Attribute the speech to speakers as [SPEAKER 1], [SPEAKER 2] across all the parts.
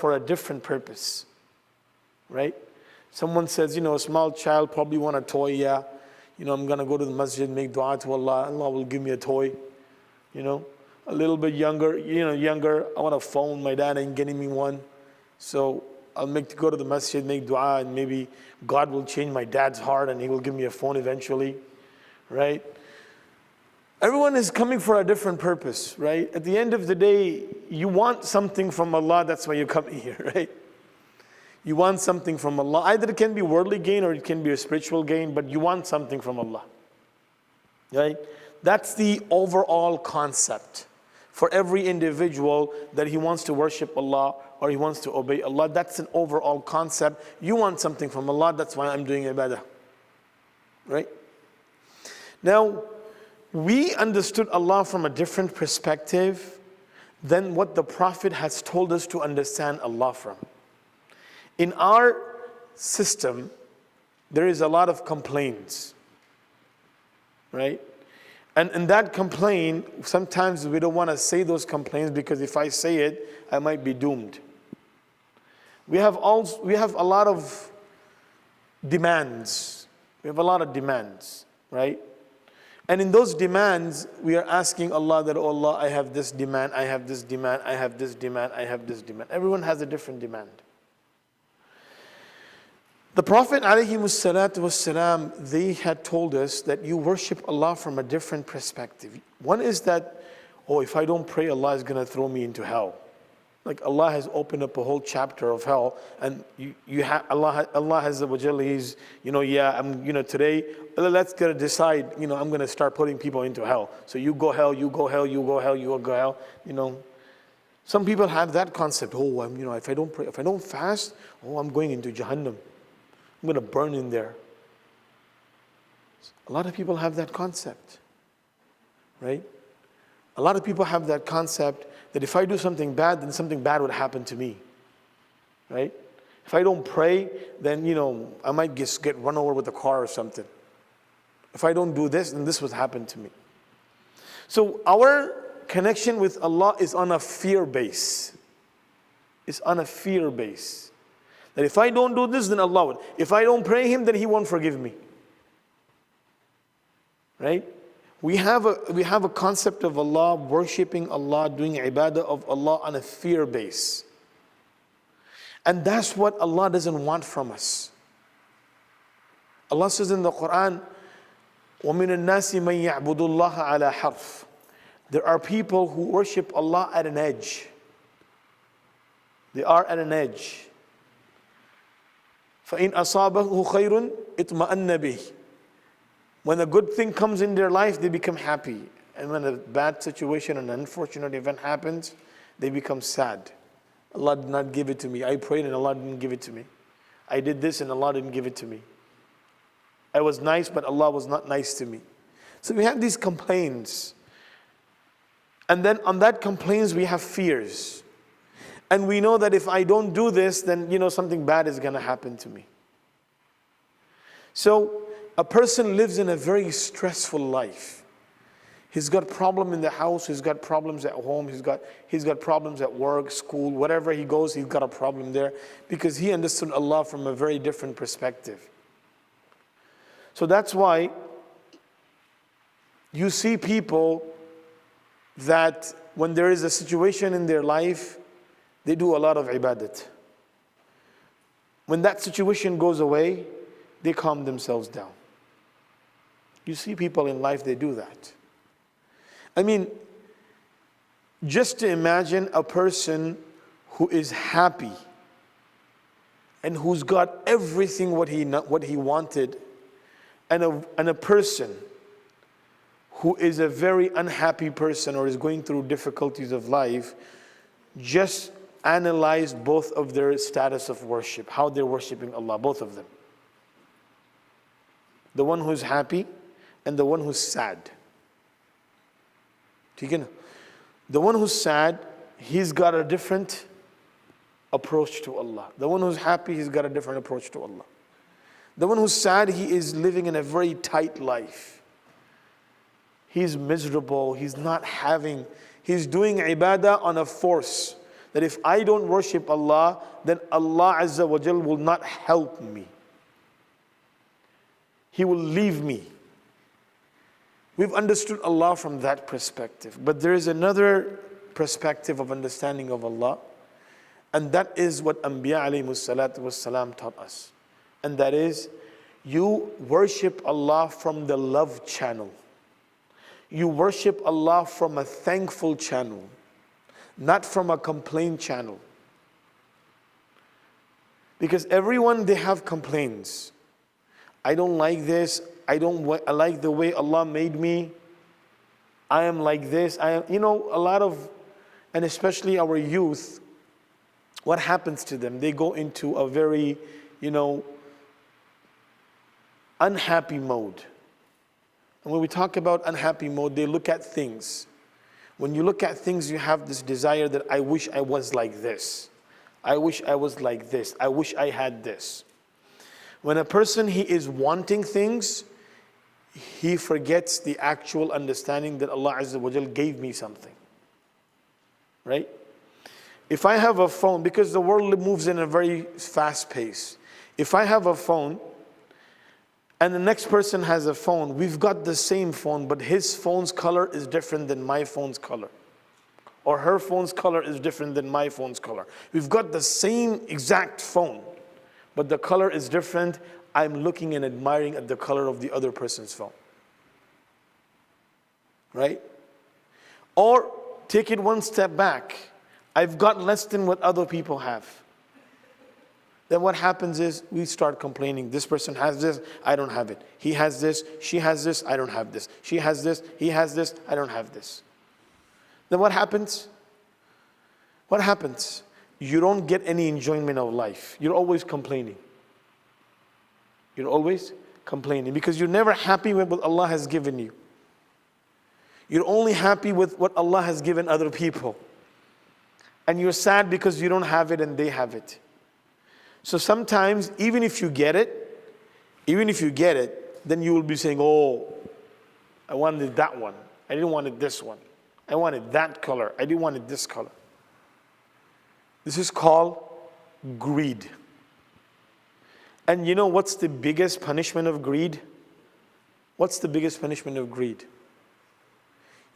[SPEAKER 1] for a different purpose, right? Someone says, a small child probably want a toy, yeah. I'm going to go to the masjid, make dua to Allah, Allah will give me a toy. A little bit younger, I want a phone, my dad ain't getting me one. So I'll go to the masjid, make dua, and maybe God will change my dad's heart and he will give me a phone eventually, right? Everyone is coming for a different purpose, right? At the end of the day, you want something from Allah, that's why you're coming here, right? You want something from Allah. Either it can be worldly gain or it can be a spiritual gain, but you want something from Allah, right? That's the overall concept for every individual, that he wants to worship Allah or he wants to obey Allah. That's an overall concept. You want something from Allah, that's why I'm doing ibadah, right? Now, we understood Allah from a different perspective than what the Prophet has told us to understand Allah from. In our system, there is a lot of complaints, right? And in that complaint, sometimes we don't want to say those complaints because if I say it, I might be doomed. We have a lot of demands. We have a lot of demands, right? And in those demands, we are asking Allah that, oh Allah, I have this demand, I have this demand, I have this demand, I have this demand. Everyone has a different demand. The Prophet ﷺ, they had told us that you worship Allah from a different perspective. One is that, if I don't pray, Allah is going to throw me into hell. Like Allah has opened up a whole chapter of hell, and Allah has He's, today, let's get to decide, I'm going to start putting people into hell. So you go hell, you go hell, you go hell, you go hell, Some people have that concept. If I don't pray, if I don't fast, I'm going into Jahannam. I'm going to burn in there. A lot of people have that concept, right? A lot of people have that concept that if I do something bad, then something bad would happen to me, right? If I don't pray, then, I might get run over with a car or something. If I don't do this, then this would happen to me. So our connection with Allah is on a fear base. It's on a fear base. That if I don't do this, then Allah would. If I don't pray Him, then He won't forgive me. Right? We have a concept of Allah, worshipping Allah, doing ibadah of Allah on a fear base. And that's what Allah doesn't want from us. Allah says in the Quran, وَمِنَ النَّاسِ مَن يَعْبُدُ اللَّهَ عَلَى حَرْفٍ. There are people who worship Allah at an edge. They are at an edge. فَإِنْ أَصَابَهُ خَيْرٌ اطْمَأَنَّ بِهِ. When a good thing comes in their life, they become happy. And when a bad situation, an unfortunate event happens, they become sad. Allah did not give it to me. I prayed and Allah didn't give it to me. I did this and Allah didn't give it to me. I was nice, but Allah was not nice to me. So we have these complaints. And then on that complaints, we have fears. And we know that if I don't do this, then something bad is going to happen to me. So a person lives in a very stressful life. He's got problem in the house, he's got problems at home, he's got problems at work, school, wherever he goes, he's got a problem there because he understood Allah from a very different perspective. So that's why you see people that when there is a situation in their life, they do a lot of ibadat. When that situation goes away, they calm themselves down. You see people in life, they do that. I mean, just to imagine a person who is happy and who's got everything what he wanted, and a person who is a very unhappy person or is going through difficulties of life, just analyze both of their status of worship, how they're worshiping Allah, both of them. The one who's happy and the one who's sad. The one who's sad, he's got a different approach to Allah. The one who's happy, he's got a different approach to Allah. The one who's sad, he is living in a very tight life. He's miserable, he's doing ibadah on a force. that if I don't worship Allah, then Allah Azza wa Jal will not help me. He will leave me. We've understood Allah from that perspective. But there is another perspective of understanding of Allah, and that is what Anbiya alayhimus salatu was salam taught us. And that is, you worship Allah from the love channel. You worship Allah from a thankful channel, not from a complaint channel. Because everyone, they have complaints. I don't like this. I like the way Allah made me. I am like this. A lot of, and especially our youth, what happens to them? They go into a very, unhappy mode. And when we talk about unhappy mode, they look at things. When you look at things, you have this desire that I wish I was like this. I wish I was like this. I wish I had this. When a person, he is wanting things, he forgets the actual understanding that Allah Azza wa Jal gave me something. Right? If I have a phone, because the world moves in a very fast pace. If I have a phone, and the next person has a phone, we've got the same phone, but his phone's color is different than my phone's color. Or her phone's color is different than my phone's color. We've got the same exact phone, but the color is different. I'm looking and admiring at the color of the other person's phone. Right? Or take it one step back. I've got less than what other people have. Then what happens is we start complaining. This person has this, I don't have it. He has this, she has this, I don't have this. She has this, he has this, I don't have this. Then what happens? What happens? You don't get any enjoyment of life. You're always complaining. You're always complaining because you're never happy with what Allah has given you. You're only happy with what Allah has given other people. And you're sad because you don't have it and they have it. So sometimes, even if you get it, then you will be saying, oh, I wanted that one. I didn't want this one. I wanted that color. I didn't want this color. This is called greed. And you know what's the biggest punishment of greed? What's the biggest punishment of greed?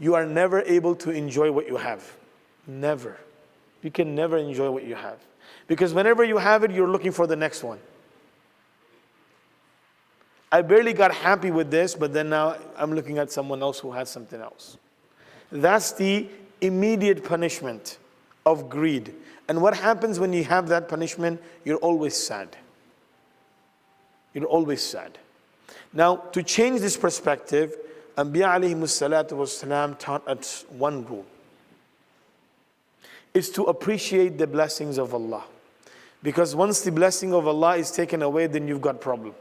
[SPEAKER 1] You are never able to enjoy what you have. Never. You can never enjoy what you have. Because whenever you have it, you're looking for the next one. I barely got happy with this, but then now I'm looking at someone else who has something else. That's the immediate punishment of greed. And what happens when you have that punishment? You're always sad. You're always sad. Now, to change this perspective, Anbiya alayhimus salatu wassalam taught us one rule. Is to appreciate the blessings of Allah. Because once the blessing of Allah is taken away, then you've got problem.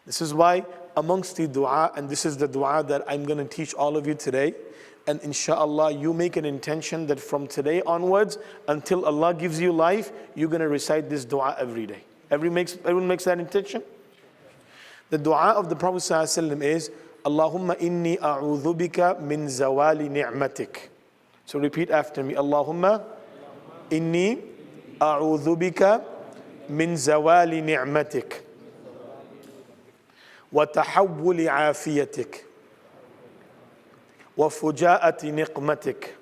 [SPEAKER 1] This is why amongst the dua, and this is the dua that I'm going to teach all of you today, and inshallah you make an intention that from today onwards, until Allah gives you life, you're going to recite this dua every day. Everyone makes that intention? The dua of the Prophet ﷺ is, Allahumma inni a'udhu bika min zawali ni'matik. So repeat after me. Allahumma inni a'udhu bika min zawali ni'matik wa tahawwuli afiyatik wa fujaati niqmatik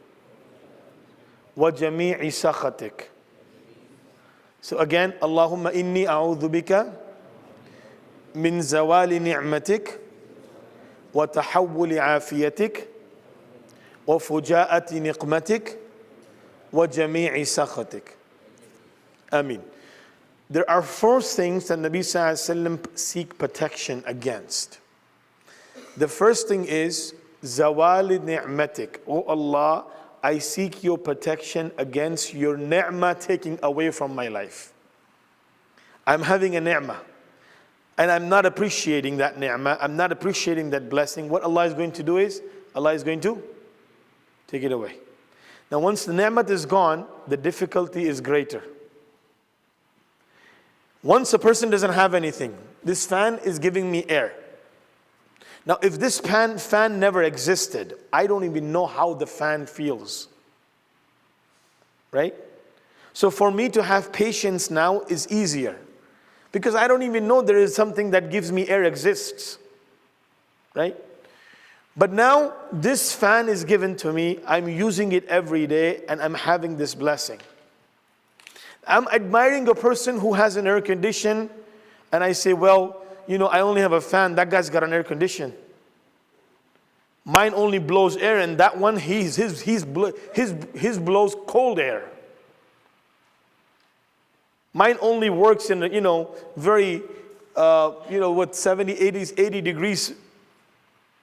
[SPEAKER 1] wa jami'i sakhatik. So again, Allahumma inni a'udhu bika min zawali ni'matik wa tahawwuli afiyatik وَفُجَاءَةِ نِقْمَتِكَ وَجَمِيعِ سَخَطِكَ. Ameen. There are 4 things that Nabi Sallallahu Alaihi Wasallam seek protection against. The first thing is zawali ni'matik. Oh Allah, I seek your protection against your ni'mah taking away from my life. I'm having a ni'mah and I'm not appreciating that ni'mah. I'm not appreciating that blessing. What Allah is going to do is, Allah is going to take it away. Now once the ni'mat is gone, the difficulty is greater. Once a person doesn't have anything, this fan is giving me air. Now if this fan never existed, I don't even know how the fan feels. right? So for me to have patience now is easier, because I don't even know there is something that gives me air exists, right? But now this fan is given to me, I'm using it every day, and I'm having this blessing. I'm admiring a person who has an air condition, and I say, well, I only have a fan, that guy's got an air condition. Mine only blows air, and that one, his blows cold air. Mine only works in, very, 70, 80 degrees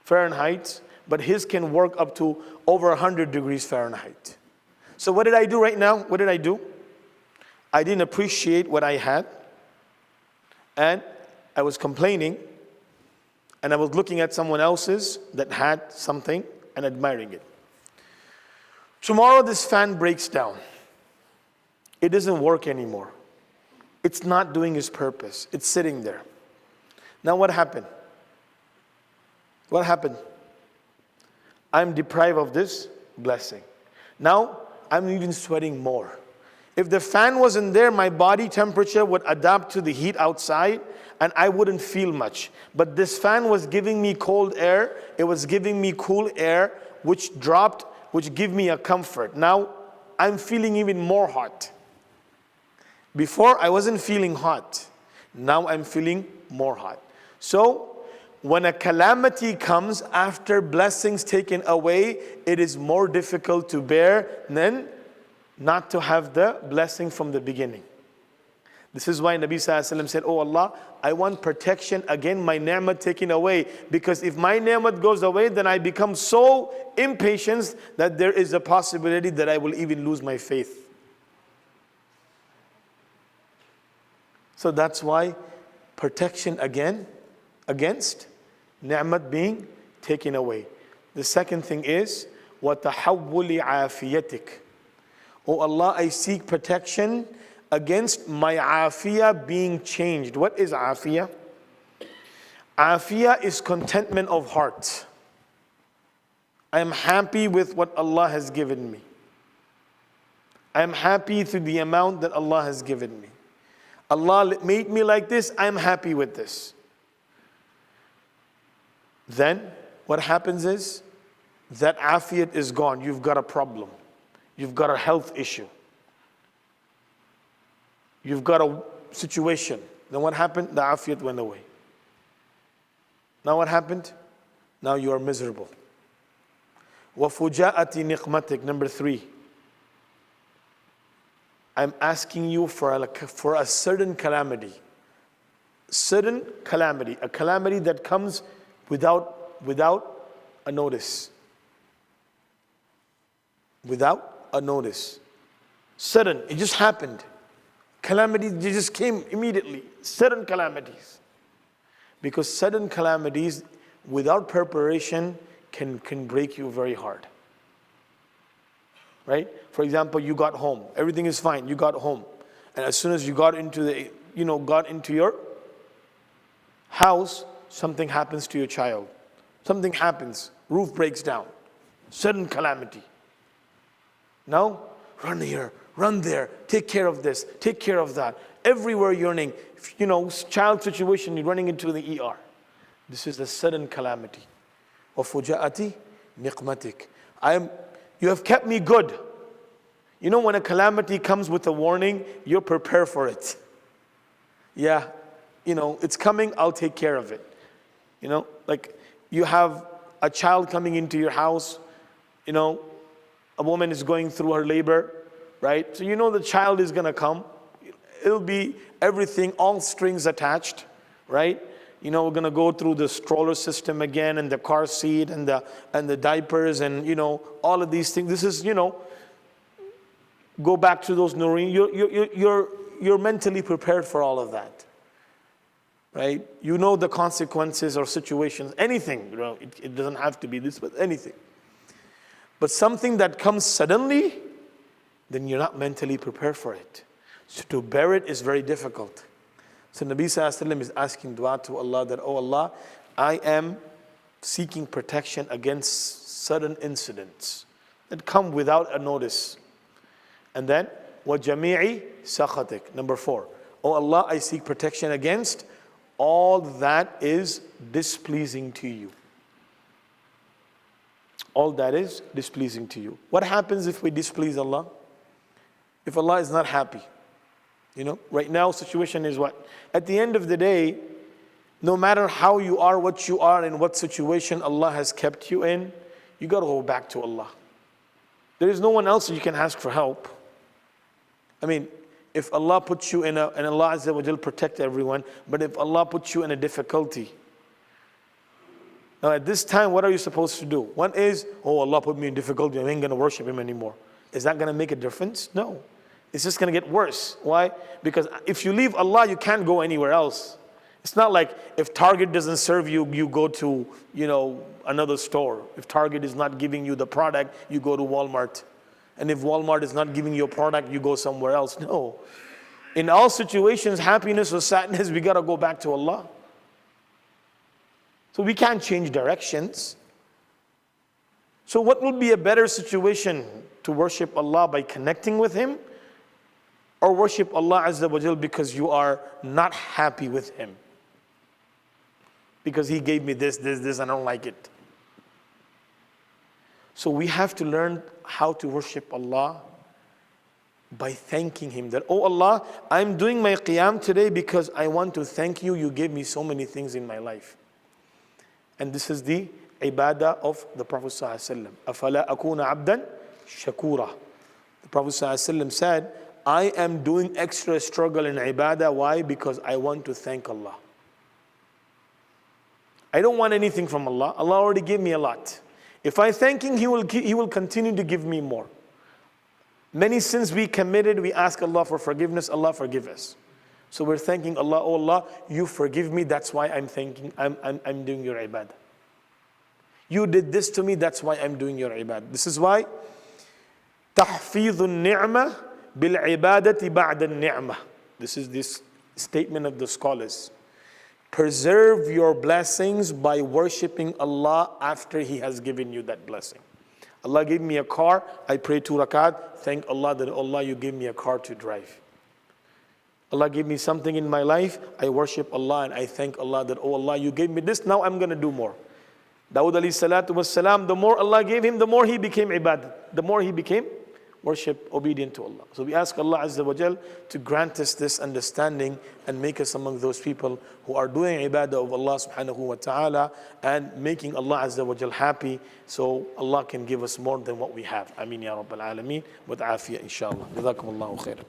[SPEAKER 1] Fahrenheit, but his can work up to over 100 degrees Fahrenheit. So what did I do right now? What did I do? I didn't appreciate what I had, and I was complaining, and I was looking at someone else's that had something and admiring it. Tomorrow this fan breaks down. It doesn't work anymore. It's not doing its purpose. It's sitting there. Now what happened? What happened? I'm deprived of this blessing. Now I'm even sweating more. If the fan wasn't there, my body temperature would adapt to the heat outside and I wouldn't feel much. But this fan was giving me cold air. It was giving me cool air, which gave me a comfort. Now I'm feeling even more hot. Before I wasn't feeling hot. Now I'm feeling more hot. So when a calamity comes after blessings taken away, it is more difficult to bear than not to have the blessing from the beginning. This is why Nabi Sallallahu Alaihi Wasallam said, oh Allah, I want protection against my ni'mat taken away. Because if my ni'mat goes away, then I become so impatient that there is a possibility that I will even lose my faith. So that's why protection against ni'mat being taken away. The second thing is, وَتَحَوُّلِ عَافِيَتِكَ. Oh Allah, I seek protection against my afiyah being changed. What is afiyah? Afiyah is contentment of heart. I am happy with what Allah has given me. I am happy through the amount that Allah has given me. Allah made me like this, I am happy with this. Then what happens is that afiyat is gone. You've got a problem. You've got a health issue. You've got a situation. Then what happened? The afiyat went away. Now what happened? Now you are miserable. وَفُجَاءَةِ نِقْمَتِكَ. Number 3. I'm asking you for a certain calamity. Certain calamity. A calamity that comes without a notice. Without a notice. Sudden. It just happened. Calamities, they just came immediately. Sudden calamities. Because sudden calamities without preparation can break you very hard. Right? For example, you got home. Everything is fine. You got home. And as soon as you got into your house, something happens to your child. Something happens. Roof breaks down. Sudden calamity. Now, run here, run there, take care of this, take care of that. Everywhere you're running, child situation, you're running into the ER. This is the sudden calamity. وَفُجَاءَةِ نِقْمَتِكَ. You have kept me good. When a calamity comes with a warning, you're prepared for it. Yeah, it's coming, I'll take care of it. Like you have a child coming into your house, a woman is going through her labor, right? So the child is gonna come. It'll be everything, all strings attached, right? We're gonna go through the stroller system again, and the car seat, and the diapers, and all of these things. This is go back to those Noreen. You're mentally prepared for all of that, right? The consequences or situations, anything. It doesn't have to be this, but anything. But something that comes suddenly, then you're not mentally prepared for it. So to bear it is very difficult. So Nabi Sallallahu Alaihi Wasallam is asking dua to Allah that, oh Allah, I am seeking protection against sudden incidents that come without a notice. And then, وَجَمِيعِ سَخَطِكَ. Number 4, oh Allah, I seek protection against all that is displeasing to you. All that is displeasing to you. What happens if we displease Allah? If Allah is not happy? Right now situation is what? At the end of the day, no matter how you are, what you are, in what situation Allah has kept you in, you got to go back to Allah. There is no one else you can ask for help. I mean, if Allah puts you and Allah Azza wa Jal protect everyone, but if Allah puts you in a difficulty, now at this time, what are you supposed to do? One is, oh, Allah put me in difficulty, I ain't going to worship Him anymore. Is that going to make a difference? No. It's just going to get worse. Why? Because if you leave Allah, you can't go anywhere else. It's not like if Target doesn't serve you, you go to, another store. If Target is not giving you the product, you go to Walmart. And if Walmart is not giving you a product, you go somewhere else. No. In all situations, happiness or sadness, we got to go back to Allah. So we can't change directions. So what would be a better situation? To worship Allah by connecting with Him? Or worship Allah Azza wa Jal because you are not happy with Him? Because He gave me this, I don't like it. So we have to learn how to worship Allah by thanking Him. That, oh Allah, I'm doing my qiyam today because I want to thank you. You gave me so many things in my life. And this is the ibadah of the Prophet ﷺ. أَفَلَا أَكُونَ عَبْدًا شَكُورًا. The Prophet ﷺ said, I am doing extra struggle in ibadah. Why? Because I want to thank Allah. I don't want anything from Allah. Allah already gave me a lot. If I thank Him, He will continue to give me more. Many sins we committed, we ask Allah for forgiveness. Allah forgive us. So we're thanking Allah. Oh Allah, you forgive me. That's why I'm doing your ibadah. You did this to me. That's why I'm doing your ibadah. This is why تحفيظ النعمة بالعبادة بعد النعمة. This is this statement of the scholars. Preserve your blessings by worshiping Allah after He has given you that blessing. Allah gave me a car, I pray 2 rakat, thank Allah that Allah you gave me a car to drive. Allah gave me something in my life, I worship Allah and I thank Allah that, oh Allah you gave me this, now I'm going to do more. Dawud alayhi salatu was salam, the more Allah gave him, the more he became ibadah, the more he became worship, obedient to Allah. So we ask Allah Azza wa Jal to grant us this understanding and make us among those people who are doing ibadah of Allah subhanahu wa ta'ala and making Allah Azza wa Jal happy so Allah can give us more than what we have. Ameen ya Rabbal Alameen. With afiyah inshallah. Jazakumullahu khairan.